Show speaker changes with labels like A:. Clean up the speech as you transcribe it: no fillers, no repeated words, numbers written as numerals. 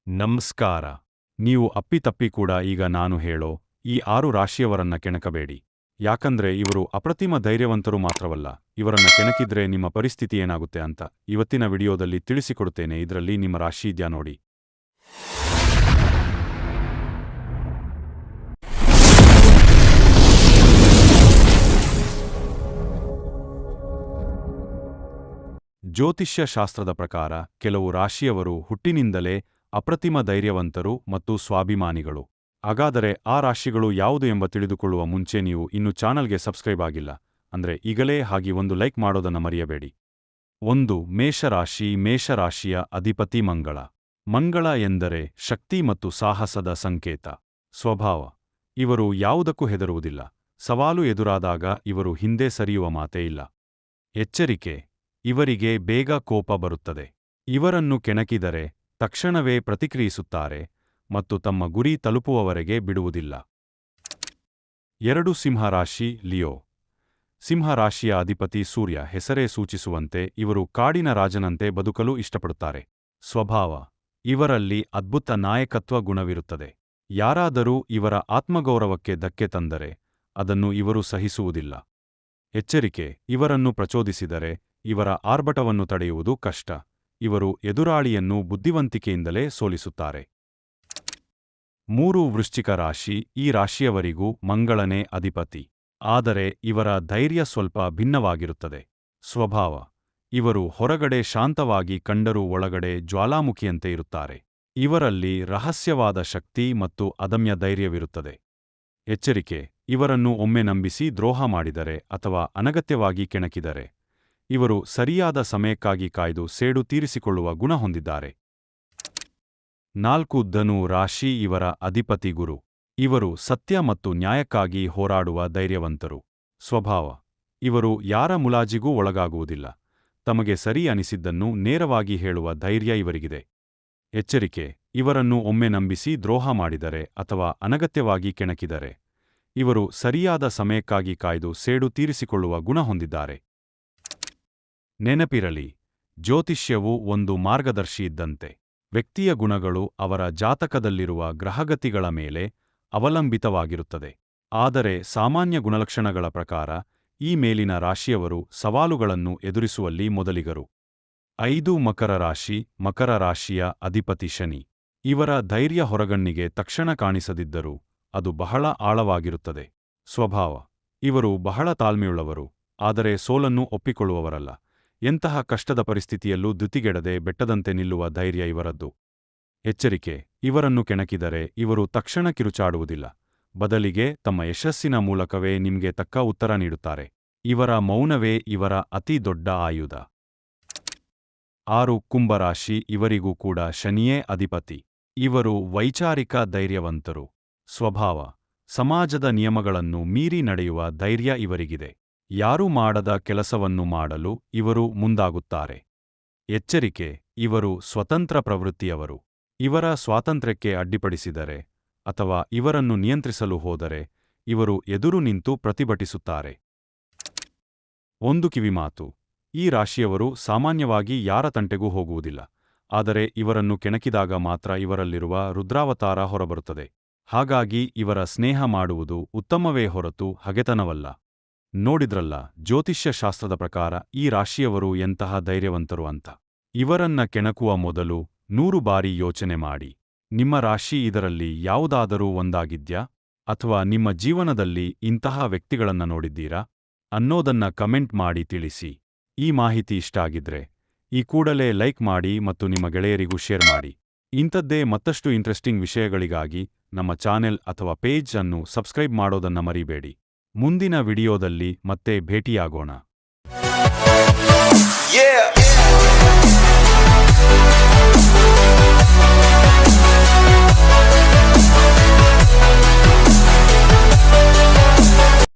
A: ನಮಸ್ಕಾರ. ನೀವು ಅಪ್ಪಿತಪ್ಪಿ ಕೂಡ ಈಗ ನಾನು ಹೇಳೋ ಈ 6 ರಾಶಿಯವರನ್ನ ಕೆಣಕಬೇಡಿ. ಯಾಕಂದ್ರೆ ಇವರು ಅಪ್ರತಿಮ ಧೈರ್ಯವಂತರು ಮಾತ್ರವಲ್ಲ, ಇವರನ್ನ ಕೆಣಕಿದ್ರೆ ನಿಮ್ಮ ಪರಿಸ್ಥಿತಿ ಏನಾಗುತ್ತೆ ಅಂತ ಇವತ್ತಿನ ವಿಡಿಯೋದಲ್ಲಿ ತಿಳಿಸಿಕೊಡುತ್ತೇನೆ. ಇದರಲ್ಲಿ ನಿಮ್ಮ ರಾಶಿ ಇದ್ಯಾ ನೋಡಿ. ಜ್ಯೋತಿಷ್ಯ ಶಾಸ್ತ್ರದ ಪ್ರಕಾರ ಕೆಲವು ರಾಶಿಯವರು ಹುಟ್ಟಿನಿಂದಲೇ ಅಪ್ರತಿಮ ಧೈರ್ಯವಂತರು ಮತ್ತು ಸ್ವಾಭಿಮಾನಿಗಳು. ಹಾಗಾದರೆ ಆ ರಾಶಿಗಳು ಯಾವುದು ಎಂಬ ತಿಳಿದುಕೊಳ್ಳುವ ಮುಂಚೆ ನೀವು ಇನ್ನು ಚಾನಲ್ಗೆ ಸಬ್ಸ್ಕ್ರೈಬ್ ಆಗಿಲ್ಲ ಅಂದ್ರೆ ಈಗಲೇ ಹಾಗೆ ಒಂದು ಲೈಕ್ ಮಾಡೋದನ್ನ ಮರೆಯಬೇಡಿ. 1. ಮೇಷರಾಶಿ. ಮೇಷರಾಶಿಯ ಅಧಿಪತಿ ಮಂಗಳ. ಮಂಗಳ ಎಂದರೆ ಶಕ್ತಿ ಮತ್ತು ಸಾಹಸದ ಸಂಕೇತ. ಸ್ವಭಾವ: ಇವರು ಯಾವುದಕ್ಕೂ ಹೆದರುವುದಿಲ್ಲ. ಸವಾಲು ಎದುರಾದಾಗ ಇವರು ಹಿಂದೆ ಸರಿಯುವ ಮಾತೇ ಇಲ್ಲ. ಎಚ್ಚರಿಕೆ: ಇವರಿಗೆ ಬೇಗ ಕೋಪ ಬರುತ್ತದೆ. ಇವರನ್ನು ಕೆಣಕಿದರೆ ತಕ್ಷಣವೇ ಪ್ರತಿಕ್ರಿಯಿಸುತ್ತಾರೆ ಮತ್ತು ತಮ್ಮ ಗುರಿ ತಲುಪುವವರೆಗೆ ಬಿಡುವುದಿಲ್ಲ. 2. ಸಿಂಹರಾಶಿ. ಲಿಯೋ. ಸಿಂಹರಾಶಿಯ ಅಧಿಪತಿ ಸೂರ್ಯ. ಹೆಸರೇ ಸೂಚಿಸುವಂತೆ ಇವರು ಕಾಡಿನ ರಾಜನಂತೆ ಬದುಕಲು ಇಷ್ಟಪಡುತ್ತಾರೆ. ಸ್ವಭಾವ: ಇವರಲ್ಲಿ ಅದ್ಭುತ ನಾಯಕತ್ವ ಗುಣವಿರುತ್ತದೆ. ಯಾರಾದರೂ ಇವರ ಆತ್ಮಗೌರವಕ್ಕೆ ಧಕ್ಕೆ ತಂದರೆ ಅದನ್ನು ಇವರು ಸಹಿಸುವುದಿಲ್ಲ. ಎಚ್ಚರಿಕೆ: ಇವರನ್ನು ಪ್ರಚೋದಿಸಿದರೆ ಇವರ ಆರ್ಭಟವನ್ನು ತಡೆಯುವುದು ಕಷ್ಟ. ಇವರು ಎದುರಾಳಿಯನ್ನು ಬುದ್ಧಿವಂತಿಕೆಯಿಂದಲೇ ಸೋಲಿಸುತ್ತಾರೆ. 3. ವೃಶ್ಚಿಕ ರಾಶಿ. ಈ ರಾಶಿಯವರಿಗೂ ಮಂಗಳನೇ ಅಧಿಪತಿ. ಆದರೆ ಇವರ ಧೈರ್ಯ ಸ್ವಲ್ಪ ಭಿನ್ನವಾಗಿರುತ್ತದೆ. ಸ್ವಭಾವ: ಇವರು ಹೊರಗಡೆ ಶಾಂತವಾಗಿ ಕಂಡರೂ ಒಳಗಡೆ ಜ್ವಾಲಾಮುಖಿಯಂತೆ ಇರುತ್ತಾರೆ. ಇವರಲ್ಲಿ ರಹಸ್ಯವಾದ ಶಕ್ತಿ ಮತ್ತು ಅದಮ್ಯ ಧೈರ್ಯವಿರುತ್ತದೆ. ಎಚ್ಚರಿಕೆ: ಇವರನ್ನು ಒಮ್ಮೆ ನಂಬಿಸಿ ದ್ರೋಹ ಮಾಡಿದರೆ ಅಥವಾ ಅನಗತ್ಯವಾಗಿ ಕೆಣಕಿದರೆ ಇವರು ಸರಿಯಾದ ಸಮಯಕ್ಕಾಗಿ ಕಾಯ್ದು ಸೇಡು ತೀರಿಸಿಕೊಳ್ಳುವ ಗುಣ ಹೊಂದಿದ್ದಾರೆ. 4. ಧನು ರಾಶಿ. ಇವರ ಅಧಿಪತಿ ಗುರು. ಇವರು ಸತ್ಯ ಮತ್ತು ನ್ಯಾಯಕ್ಕಾಗಿ ಹೋರಾಡುವ ಧೈರ್ಯವಂತರು. ಸ್ವಭಾವ: ಇವರು ಯಾರ ಮುಲಾಜಿಗೂ ಒಳಗಾಗುವುದಿಲ್ಲ. ತಮಗೆ ಸರಿ ಅನಿಸಿದ್ದನ್ನು ನೇರವಾಗಿ ಹೇಳುವ ಧೈರ್ಯ ಇವರಿಗಿದೆ. ಎಚ್ಚರಿಕೆ: ಇವರನ್ನು ಒಮ್ಮೆ ನಂಬಿಸಿ ದ್ರೋಹ ಮಾಡಿದರೆ ಅಥವಾ ಅನಗತ್ಯವಾಗಿ ಕೆಣಕಿದರೆ ಇವರು ಸರಿಯಾದ ಸಮಯಕ್ಕಾಗಿ ಕಾಯ್ದು ಸೇಡು ತೀರಿಸಿಕೊಳ್ಳುವ ಗುಣ ಹೊಂದಿದ್ದಾರೆ. ನೆನಪಿರಲಿ, ಜ್ಯೋತಿಷ್ಯವು ಒಂದು ಮಾರ್ಗದರ್ಶಿ ಇದ್ದಂತೆ. ವ್ಯಕ್ತಿಯ ಗುಣಗಳು ಅವರ ಜಾತಕದಲ್ಲಿರುವ ಗ್ರಹಗತಿಗಳ ಮೇಲೆ ಅವಲಂಬಿತವಾಗಿರುತ್ತದೆ. ಆದರೆ ಸಾಮಾನ್ಯ ಗುಣಲಕ್ಷಣಗಳ ಪ್ರಕಾರ ಈ ಮೇಲಿನ ರಾಶಿಯವರು ಸವಾಲುಗಳನ್ನು ಎದುರಿಸುವಲ್ಲಿ ಮೊದಲಿಗರು. 5. ಮಕರ ರಾಶಿ. ಮಕರ ರಾಶಿಯ ಅಧಿಪತಿ ಶನಿ. ಇವರ ಧೈರ್ಯ ಹೊರಗಣ್ಣಿಗೆ ತಕ್ಷಣ ಕಾಣಿಸದಿದ್ದರೂ ಅದು ಬಹಳ ಆಳವಾಗಿರುತ್ತದೆ. ಸ್ವಭಾವ: ಇವರು ಬಹಳ ತಾಳ್ಮೆಯುಳ್ಳವರು, ಆದರೆ ಸೋಲನ್ನು ಒಪ್ಪಿಕೊಳ್ಳುವವರಲ್ಲ. ಎಂತಹ ಕಷ್ಟದ ಪರಿಸ್ಥಿತಿಯಲ್ಲೂ ಧೃತಿಗೆಡದೆ ಬೆಟ್ಟದಂತೆ ನಿಲ್ಲುವ ಧೈರ್ಯ ಇವರದ್ದು. ಎಚ್ಚರಿಕೆ: ಇವರನ್ನು ಕೆಣಕಿದರೆ ಇವರು ತಕ್ಷಣ ಕಿರುಚಾಡುವುದಿಲ್ಲ. ಬದಲಿಗೆ ತಮ್ಮ ಯಶಸ್ಸಿನ ಮೂಲಕವೇ ನಿಮಗೆ ತಕ್ಕ ಉತ್ತರ ನೀಡುತ್ತಾರೆ. ಇವರ ಮೌನವೇ ಇವರ ಅತಿ ದೊಡ್ಡ ಆಯುಧ. 6. ಕುಂಭರಾಶಿ. ಇವರಿಗೂ ಕೂಡ ಶನಿಯೇ ಅಧಿಪತಿ. ಇವರು ವೈಚಾರಿಕ ಧೈರ್ಯವಂತರು. ಸ್ವಭಾವ: ಸಮಾಜದ ನಿಯಮಗಳನ್ನು ಮೀರಿ ನಡೆಯುವ ಧೈರ್ಯ ಇವರಿಗಿದೆ. ಯಾರೂ ಮಾಡದ ಕೆಲಸವನ್ನು ಮಾಡಲು ಇವರು ಮುಂದಾಗುತ್ತಾರೆ. ಎಚ್ಚರಿಕೆ: ಇವರು ಸ್ವತಂತ್ರ ಪ್ರವೃತ್ತಿಯವರು. ಇವರ ಸ್ವಾತಂತ್ರ್ಯಕ್ಕೆ ಅಡ್ಡಿಪಡಿಸಿದರೆ ಅಥವಾ ಇವರನ್ನು ನಿಯಂತ್ರಿಸಲು ಹೋದರೆ ಇವರು ಎದುರು ನಿಂತು ಪ್ರತಿಭಟಿಸುತ್ತಾರೆ. 1. ಕಿವಿಮಾತು. ಈ ರಾಶಿಯವರು ಸಾಮಾನ್ಯವಾಗಿ ಯಾರ ತಂಟೆಗೂ ಹೋಗುವುದಿಲ್ಲ. ಆದರೆ ಇವರನ್ನು ಕೆಣಕಿದಾಗ ಮಾತ್ರ ಇವರಲ್ಲಿರುವ ರುದ್ರಾವತಾರ ಹೊರಬರುತ್ತದೆ. ಹಾಗಾಗಿ ಇವರ ಸ್ನೇಹ ಮಾಡುವುದು ಉತ್ತಮವೇ ಹೊರತು ಹಗೆತನವಲ್ಲ. ನೋಡಿದ್ರಲ್ಲ, ಜ್ಯೋತಿಷ್ಯ ಶಾಸ್ತ್ರದ ಪ್ರಕಾರ ಈ ರಾಶಿಯವರು ಎಂತಹ ಧೈರ್ಯವಂತರು ಅಂತ. ಇವರನ್ನ ಕೆಣಕುವ ಮೊದಲು 100 ಬಾರಿ ಯೋಚನೆ ಮಾಡಿ. ನಿಮ್ಮ ರಾಶಿ ಇದರಲ್ಲಿ ಯಾವುದಾದರೂ ಒಂದಾಗಿದ್ಯಾ? ಅಥವಾ ನಿಮ್ಮ ಜೀವನದಲ್ಲಿ ಇಂತಹ ವ್ಯಕ್ತಿಗಳನ್ನ ನೋಡಿದ್ದೀರಾ ಅನ್ನೋದನ್ನ ಕಮೆಂಟ್ ಮಾಡಿ ತಿಳಿಸಿ. ಈ ಮಾಹಿತಿ ಇಷ್ಟ ಆಗಿದ್ರೆ ಈ ಕೂಡಲೇ ಲೈಕ್ ಮಾಡಿ ಮತ್ತು ನಿಮ್ಮ ಗೆಳೆಯರಿಗೂ ಶೇರ್ ಮಾಡಿ. ಇಂಥದ್ದೇ ಮತ್ತಷ್ಟು ಇಂಟ್ರೆಸ್ಟಿಂಗ್ ವಿಷಯಗಳಿಗಾಗಿ ನಮ್ಮ ಚಾನೆಲ್ ಅಥವಾ ಪೇಜ್ ಅನ್ನು ಸಬ್ಸ್ಕ್ರೈಬ್ ಮಾಡೋದನ್ನ ಮರಿಬೇಡಿ. ಮುಂದಿನ ವಿಡಿಯೋದಲ್ಲಿ ಮತ್ತೆ ಭೇಟಿಯಾಗೋಣ.